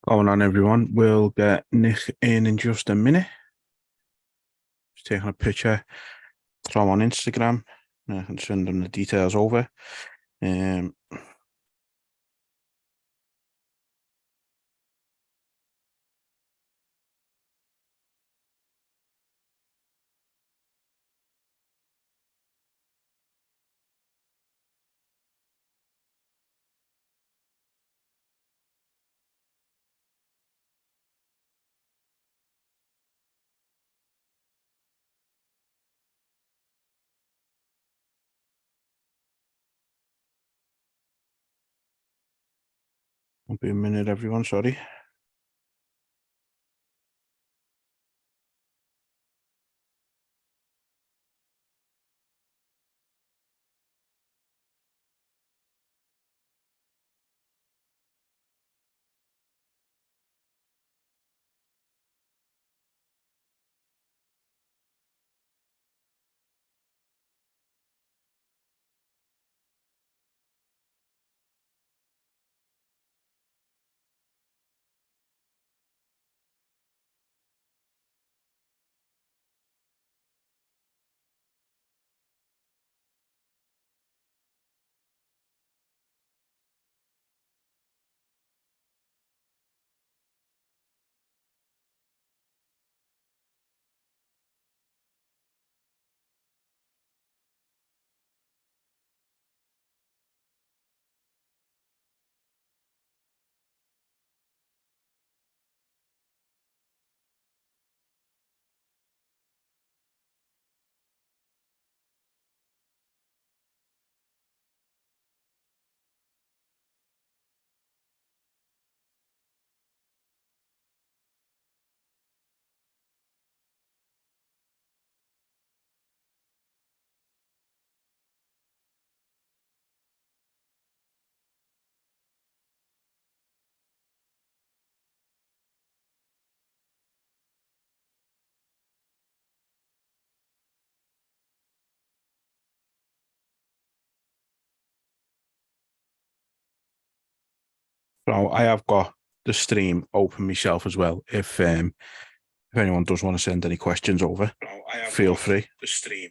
Going on, everyone. We'll get Nick in just a minute. Just taking a picture, throw on Instagram. I can send them the details over. Um, Won't be a minute, everyone. Sorry. So I have got the stream open myself as well. If anyone does want to send any questions over, feel free. The stream.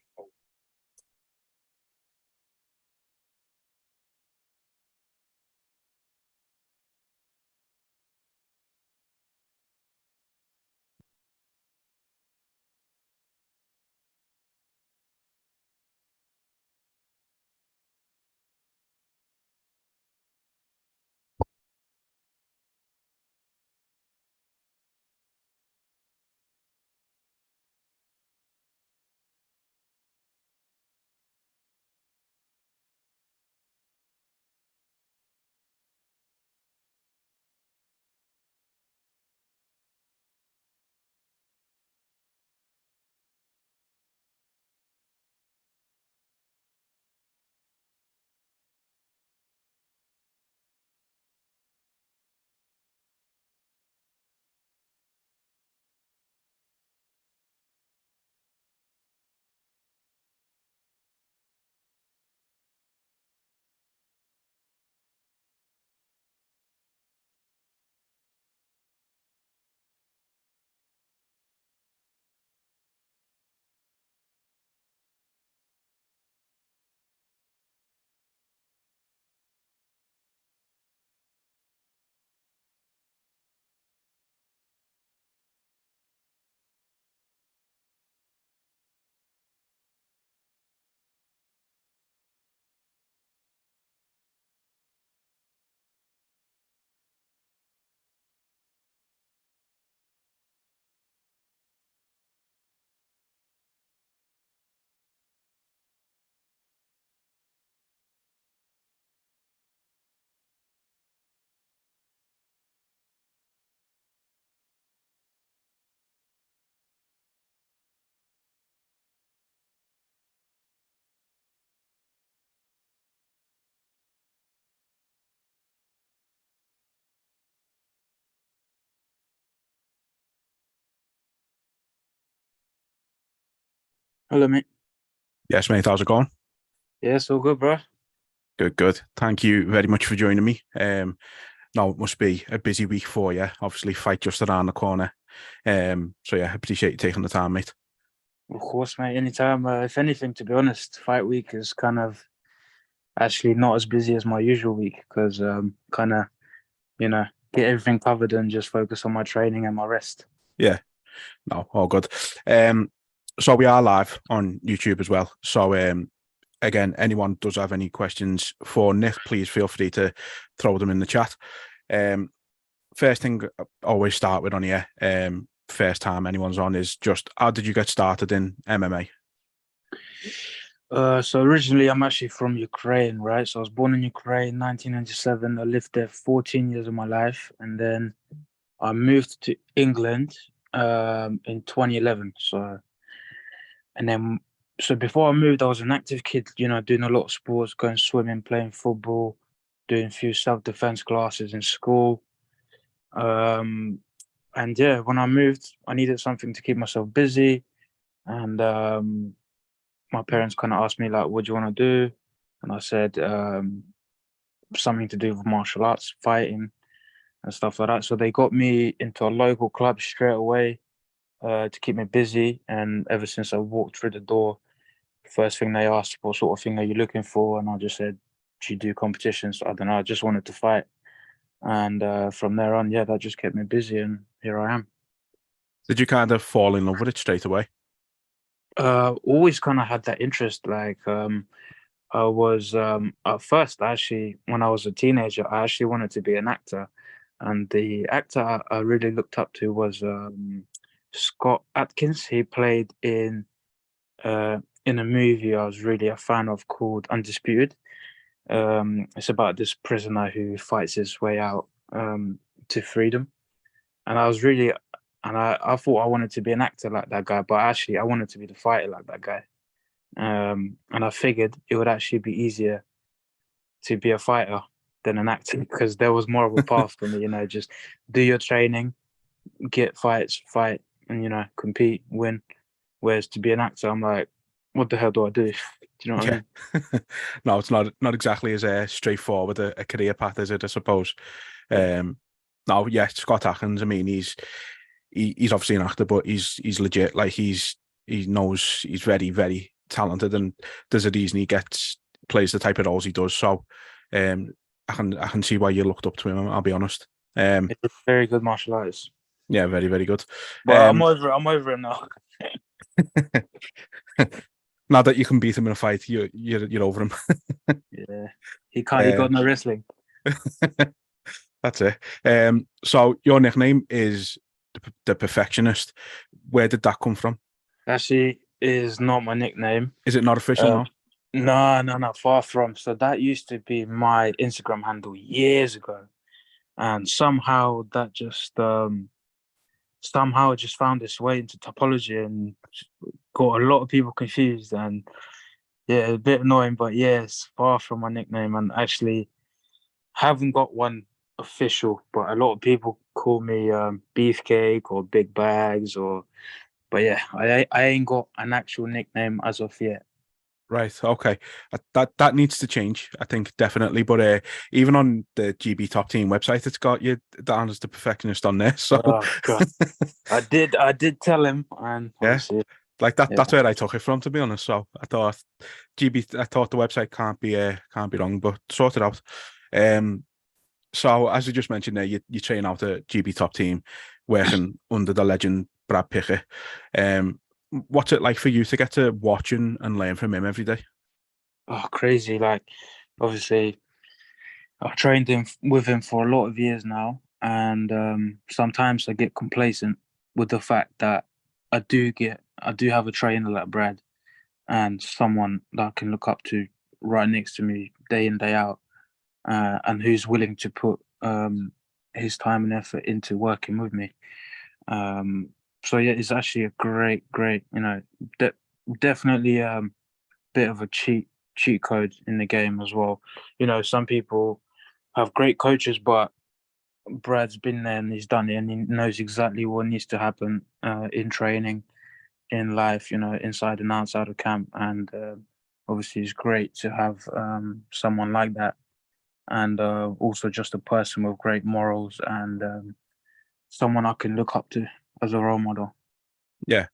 Hello, mate. Yes, mate. How's it going? Yeah, it's all good, bro. Good, good. Thank you very much for joining me. No, it must be a busy week for you. Obviously, fight just around the corner. So yeah, I appreciate you taking the time, mate. Of course, mate. Anytime. If anything, to be honest, fight week is kind of actually not as busy as my usual week because kind of you know get everything covered and just focus on my training and my rest. Yeah, no, all good. So we are live on YouTube as well. So again, anyone does have any questions for Nik, please feel free to throw them in the chat. First thing I always start with on here, first time anyone's on, is just how did you get started in MMA? So originally, I'm actually from Ukraine, right? So I was born in Ukraine, 1997. I lived there 14 years of my life, and then I moved to England in 2011. And then, so before I moved, I was an active kid, doing a lot of sports, going swimming, playing football, doing a few self-defense classes in school. Um, and yeah, when I moved, I needed something to keep myself busy. And my parents kind of asked me, like, what do you want to do? And I said, something to do with martial arts, fighting and stuff like that. So they got me into a local club straight away to keep me busy. And ever since I walked through the door, first thing they asked, what sort of thing are you looking for? And I just said, do you do competitions? I don't know. I just wanted to fight. And from there on, yeah, that just kept me busy. And here I am. Did you kind of fall in love with it straight away? Always kind of had that interest. Like, I was at first actually when I was a teenager, I actually wanted to be an actor, and the actor I really looked up to was Scott Atkins. He played in a movie I was really a fan of called Undisputed. It's about this prisoner who fights his way out to freedom, and I thought I wanted to be an actor like that guy, but actually I wanted to be the fighter like that guy. And I figured it would actually be easier to be a fighter than an actor because there was more of a path for me, just do your training, get fights, fight, and compete, win. Whereas to be an actor, I'm like, what the hell do I do? Do you know what I Yeah. mean? No, it's not exactly as straightforward a career path as it, I suppose. No, yeah, Scott Atkins. I mean, he's obviously an actor, but he's legit. Like he knows he's very, very talented and does it easy. He plays the type of roles he does. So, I can see why you looked up to him. I'll be honest. It's a very good martial artist. Yeah, very, very good. But I'm over him now. Now that you can beat him in a fight, you're over him. Yeah. He got no wrestling. That's it. So your nickname is the Perfectionist. Where did that come from? Actually is not my nickname. Is it not official Uh, now? no, far from. So that used to be my Instagram handle years ago. And somehow it just found its way into topology and got a lot of people confused. And yeah, a bit annoying, but yeah, it's far from my nickname. And actually haven't got one official, but a lot of people call me Beefcake or Big Bags or. But yeah, I ain't got an actual nickname as of yet. Right. Okay. That needs to change. I think definitely. But even on the GB Top Team website, it's got you down as the Perfectionist on there. So Oh God, I did tell him, and yeah, obviously, like that. yeah. That's where I took it from, to be honest. So I thought I thought the website can't be wrong, but sort it out. So as you just mentioned there, you train out at GB Top Team, working under the legend Brad Pickett. What's it like for you to get to watch and learn from him every day? Oh, crazy! Like, obviously, I've trained him with him for a lot of years now, and sometimes I get complacent with the fact that I do have a trainer like Brad and someone that I can look up to right next to me day in day out, and who's willing to put his time and effort into working with me. Um, so yeah, it's actually a great, de- definitely bit of a cheat code in the game as well. Some people have great coaches, but Brad's been there and he's done it, and he knows exactly what needs to happen in training, in life, inside and outside of camp. And obviously, it's great to have someone like that and also just a person with great morals and someone I can look up to as a role model. Yeah.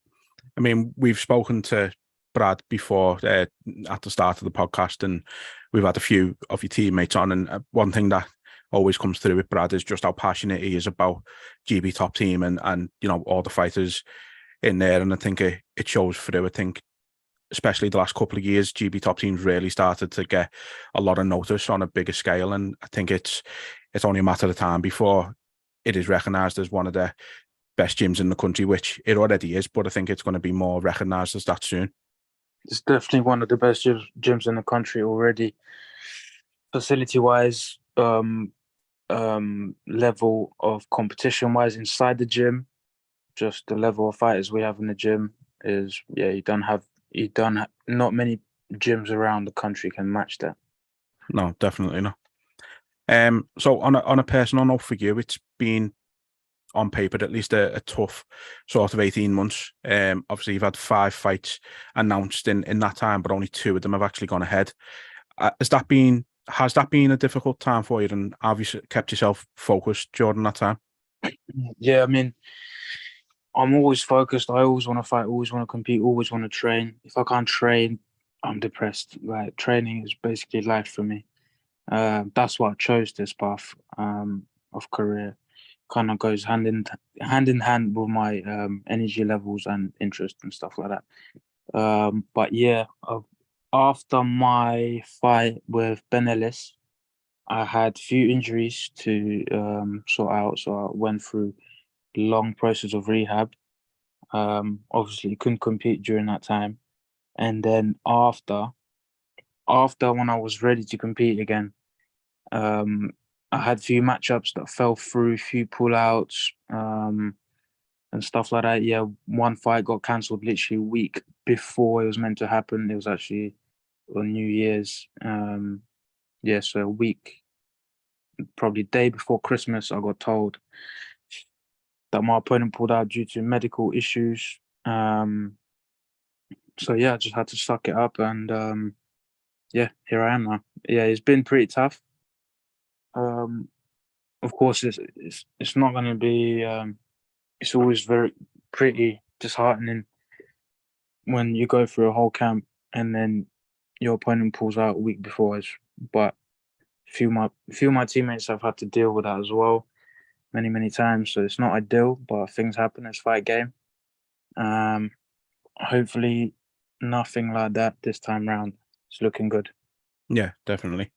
I mean, we've spoken to Brad before at the start of the podcast, and we've had a few of your teammates on. And one thing that always comes through with Brad is just how passionate he is about GB Top Team and all the fighters in there. And I think it shows through. I think especially the last couple of years, GB Top Team's really started to get a lot of notice on a bigger scale, and I think it's only a matter of time before it is recognised as one of the best gyms in the country, which it already is, but I think it's going to be more recognised as that soon. It's definitely one of the best gyms in the country already. Facility-wise, level of competition-wise inside the gym, just the level of fighters we have in the gym is, not many gyms around the country can match that. No, definitely not. So on a personal note for you, it's been on paper at least a tough sort of 18 months. Obviously you've had 5 fights announced in that time, but only 2 of them have actually gone ahead. Has that been a difficult time for you, and have you kept yourself focused during that time? Yeah, I mean, I'm always focused. I always want to fight, always want to compete, always want to train. If I can't train, I'm depressed. Like, training is basically life for me. That's why I chose this path of career. Kind of goes hand in hand with my energy levels and interest and stuff like that. But yeah, after my fight with Ben Ellis, I had few injuries to sort out, so I went through long process of rehab. Obviously couldn't compete during that time, and then after when I was ready to compete again, um, I had a few matchups that fell through, few pullouts, and stuff like that. Yeah, one fight got cancelled literally a week before it was meant to happen. It was actually on New Year's. Yeah, so a week, probably day before Christmas, I got told that my opponent pulled out due to medical issues. So yeah, I just had to suck it up, and yeah, here I am now. Yeah, it's been pretty tough. Of course, it's not going to be. It's always pretty disheartening when you go through a whole camp and then your opponent pulls out a week before us. But few of my teammates have had to deal with that as well, many times. So it's not ideal, but things happen. It's fight game. Hopefully, nothing like that this time round. It's looking good. Yeah, definitely.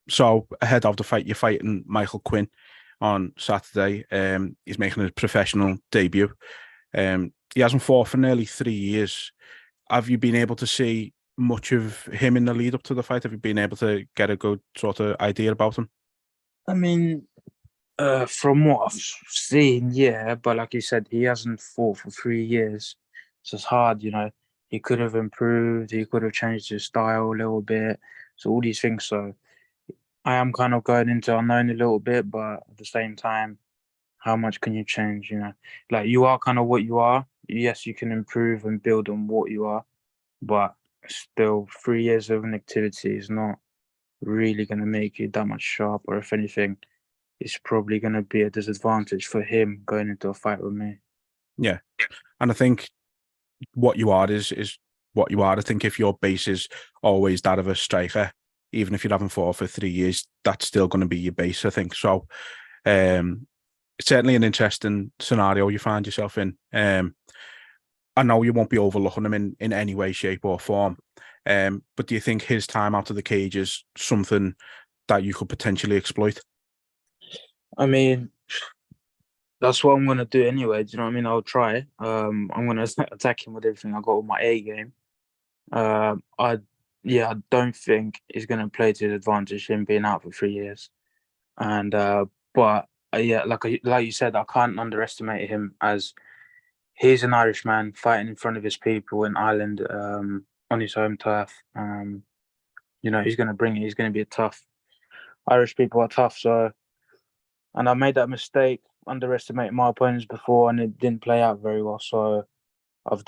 So ahead of the fight, you're fighting Michael Quinn on Saturday. He's making his professional debut. He hasn't fought for nearly 3 years. Have you been able to see much of him in the lead up to the fight? Have you been able to get a good sort of idea about him? I mean, from what I've seen, yeah, but like you said, he hasn't fought for 3 years. So it's hard, you know. He could have improved, he could have changed his style a little bit. So all these things. So I am kind of going into unknown a little bit, but at the same time, how much can you change, you know? Like, you are kind of what you are. Yes, you can improve and build on what you are, but still 3 years of inactivity is not really going to make you that much sharper. If anything, it's probably going to be a disadvantage for him going into a fight with me. Yeah, and I think what you are is what you are. I think if your base is always that of a striker, even if you haven't fought for 3 years, that's still going to be your base, I think. So it's certainly an interesting scenario you find yourself in. I know you won't be overlooking him in any way, shape or form. But do you think his time out of the cage is something that you could potentially exploit? I mean, that's what I'm going to do anyway. Do you know what I mean? I'll try. I'm going to attack him with everything I got with my A game. I don't think he's going to play to his advantage, him being out for 3 years. And but yeah, like you said, I can't underestimate him, as he's an Irishman fighting in front of his people in Ireland, on his home turf. You know, he's going to bring it. He's going to be a tough. Irish people are tough, so. And I made that mistake, underestimating my opponents before, and it didn't play out very well. So I've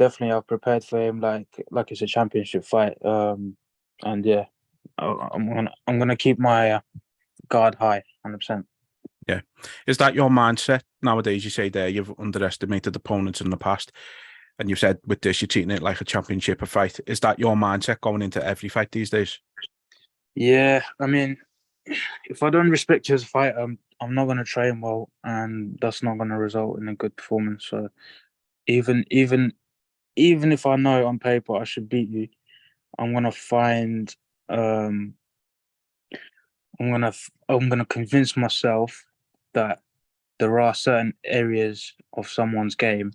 prepared for him like it's a championship fight. And yeah, I'm gonna keep my guard high, 100%. Yeah. Is that your mindset nowadays? You say there you've underestimated opponents in the past, and you've said with this you're treating it like a championship of fight. Is that your mindset going into every fight these days? Yeah, I mean, if I don't respect you as a fighter, I'm not gonna train well, and that's not gonna result in a good performance. So even even even if I know on paper I should beat you, I'm gonna find um I'm gonna convince myself that there are certain areas of someone's game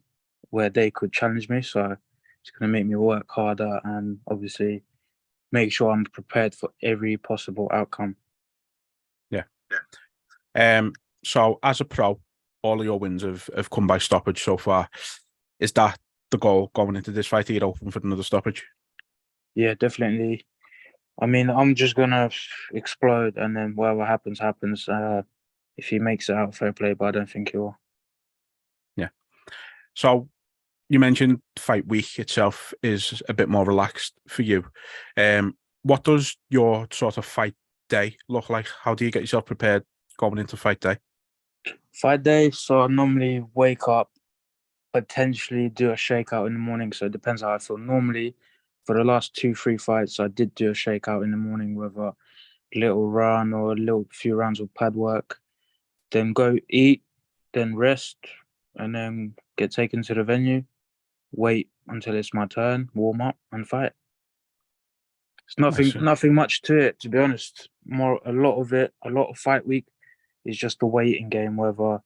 where they could challenge me. So it's gonna make me work harder and obviously make sure I'm prepared for every possible outcome. Yeah. So as a pro, all of your wins have come by stoppage so far. Is that the goal going into this fight? Are you open for another stoppage? Yeah, definitely. I mean, I'm just gonna explode, and then whatever happens, happens. If he makes it out, fair play, but I don't think he will. Yeah. So you mentioned fight week itself is a bit more relaxed for you. What does your sort of fight day look like? How do you get yourself prepared going into fight day? Fight day, so I normally wake up, potentially do a shakeout in the morning. So it depends how I feel. Normally, for the last 2, 3 fights, I did do a shakeout in the morning with a little run or a little few rounds of pad work. Then go eat, then rest, and then get taken to the venue. Wait until it's my turn, warm up, and fight. It's Nice. nothing much to it, to be honest. A lot of it, a lot of fight week is just the waiting game, whether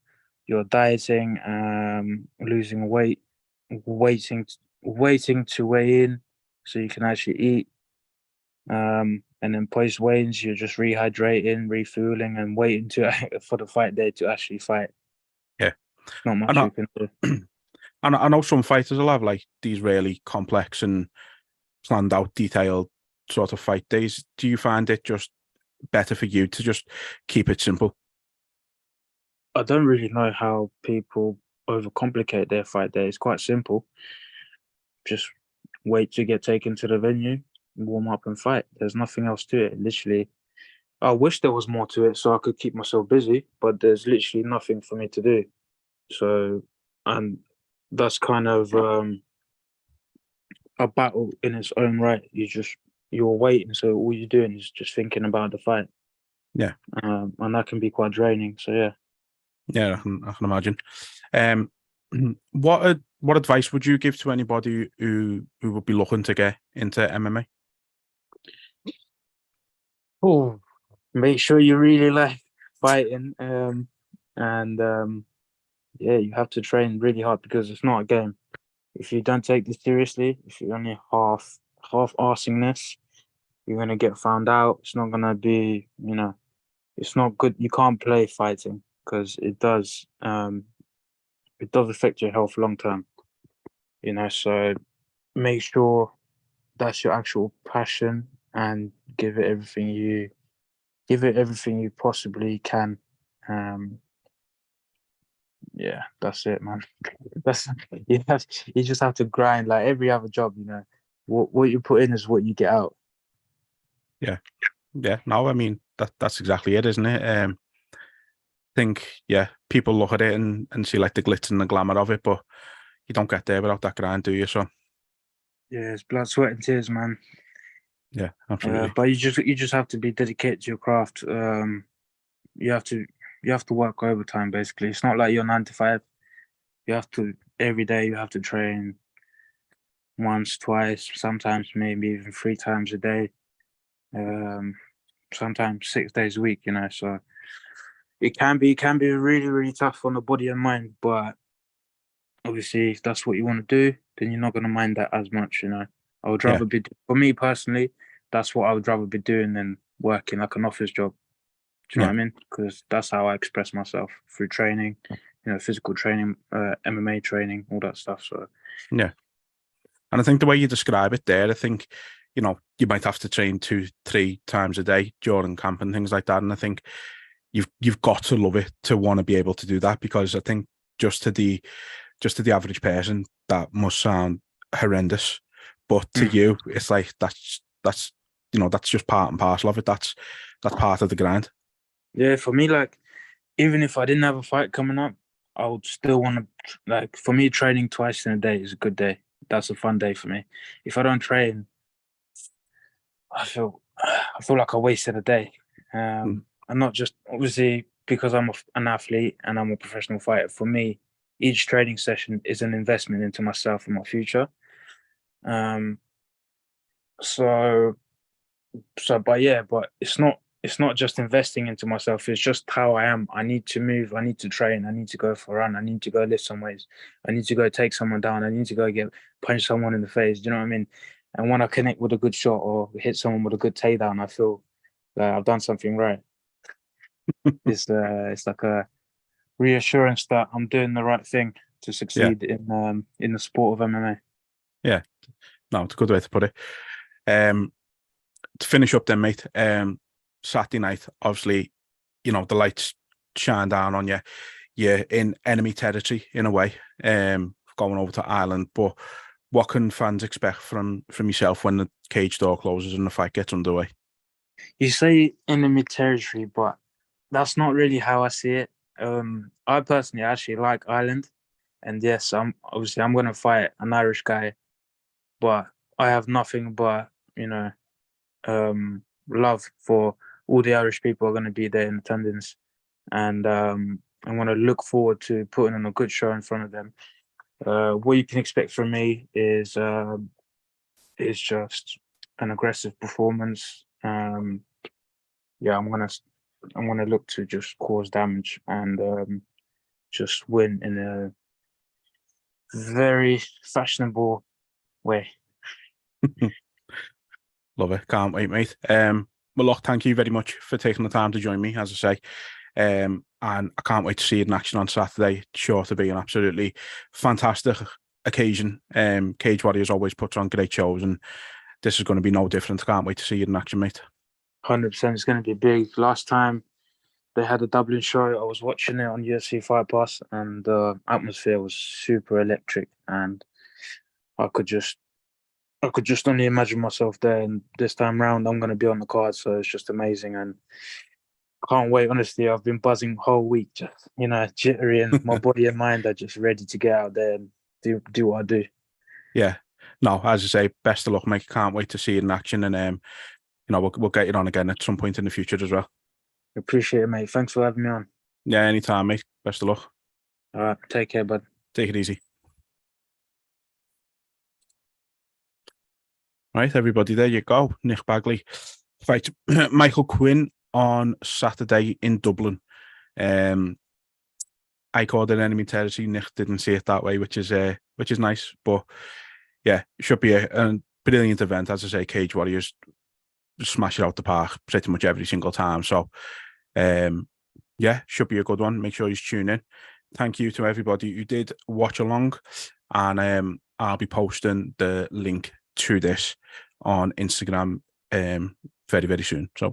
you're dieting, losing weight, waiting to weigh in so you can actually eat. And then post weigh-ins, you're just rehydrating, refueling, and waiting to for the fight day to actually fight. Yeah. Not And much I, you can do. and I know some fighters will have like these really complex and planned out, detailed sort of fight days. Do you find it just better for you to just keep it simple? I don't really know how people overcomplicate their fight day. It's quite simple. Just wait to get taken to the venue, warm up and fight. There's nothing else to it. Literally, I wish there was more to it so I could keep myself busy, but there's literally nothing for me to do. So, and that's kind of a battle in its own right. You're waiting, so all you're doing is just thinking about the fight. Yeah. And that can be quite draining. So yeah. Yeah, I can imagine. Um, what advice would you give to anybody who would be looking to get into MMA? Oh, make sure you really like fighting. And yeah, you have to train really hard because it's not a game. If you don't take this seriously, if you're only half arsing this, you're gonna get found out. It's not gonna be, it's not good. You can't play fighting because it does affect your health long term. So make sure that's your actual passion and give it everything you possibly can. Um, yeah, that's it, man. That's you just have to grind like every other job. What you put in is what you get out. Yeah, yeah. No, I mean that's exactly it, isn't it? Think people look at it and see like the glitz and the glamour of it, but you don't get there without that grind, do you? So Yeah, it's blood, sweat, and tears, man. yeah, absolutely. But you just have to be dedicated to your craft. You have to you have to work overtime. Basically, it's not like you're 9 to 5. You have to every day. You have to train once, twice, sometimes maybe even 3 times a day. Um, Sometimes 6 days a week. So it can be really really tough on the body and mind. But obviously, if that's what you want to do, then you're not gonna mind that as much. I would Yeah, rather for me personally, that's what I would rather be doing than working like an office job. Do you know yeah, what I mean? Because that's how I express myself through training, physical training, MMA training, all that stuff. So yeah. And I think the way you describe it there, I think, you might have to train 2, 3 times a day during camp and things like that. And I think you've got to love it to want to be able to do that, because I think just to the average person that must sound horrendous, but to mm, you it's like that's that's just part and parcel of it. That's part of the grind. Yeah, for me, like, even if I didn't have a fight coming up, I would still want to, like, for me, training twice in a day is a good day. That's a fun day for me. If I don't train, I feel like I wasted a day. And not just obviously because I'm an athlete and I'm a professional fighter. For me, each training session is an investment into myself and my future. So, but it's not just investing into myself. It's just how I am. I need to move. I need to train. I need to go for a run. I need to go lift some weights. I need to go take someone down. I need to go punch someone in the face. Do you know what I mean? And when I connect with a good shot or hit someone with a good takedown, I feel like I've done something right. It's like a reassurance that I'm doing the right thing to succeed in the sport of MMA. Yeah, no, it's a good way to put it. To finish up then, mate, Saturday night, obviously, the lights shine down on you. You're in enemy territory in a way, going over to Ireland. But what can fans expect from yourself when the cage door closes and the fight gets underway? You say enemy territory, but that's not really how I see it. I personally actually like Ireland, and yes, I'm going to fight an Irish guy, but I have nothing but love for all the Irish people who are going to be there in attendance, and I'm going to look forward to putting on a good show in front of them. What you can expect from me is just an aggressive performance. I'm gonna look to just cause damage and just win in a very fashionable way. Love it. Can't wait, mate. Well, look, thank you very much for taking the time to join me, as I say. And I can't wait to see it in action on Saturday. Sure to be an absolutely fantastic occasion. Cage Warriors always puts on great shows, and this is going to be no different. Can't wait to see it in action, mate. 100%. It's going to be big. Last time they had a Dublin show, I was watching it on UFC Fight Pass, and the atmosphere was super electric, and I could just only imagine myself there. And this time round, I'm going to be on the card, so it's just amazing, and can't wait. Honestly, I've been buzzing the whole week, just jittery, and my body and mind are just ready to get out there and do what I do. Yeah, no, as I say, best of luck, mate. Can't wait to see it in action, and we'll get it on again at some point in the future as well. Appreciate it, mate. Thanks for having me on. Yeah, anytime, mate. Best of luck. All right, take care, bud. Take it easy. Right, everybody, there you go. Nik Bagley fights Michael Quinn on Saturday in Dublin. I called it enemy territory. Nik didn't see it that way, which is nice. But yeah, it should be a brilliant event. As I say, Cage Warriors smash it out the park pretty much every single time. So yeah, should be a good one. Make sure you tune in. Thank you to everybody who did watch along, and I'll be posting the link to this on Instagram very, very soon. So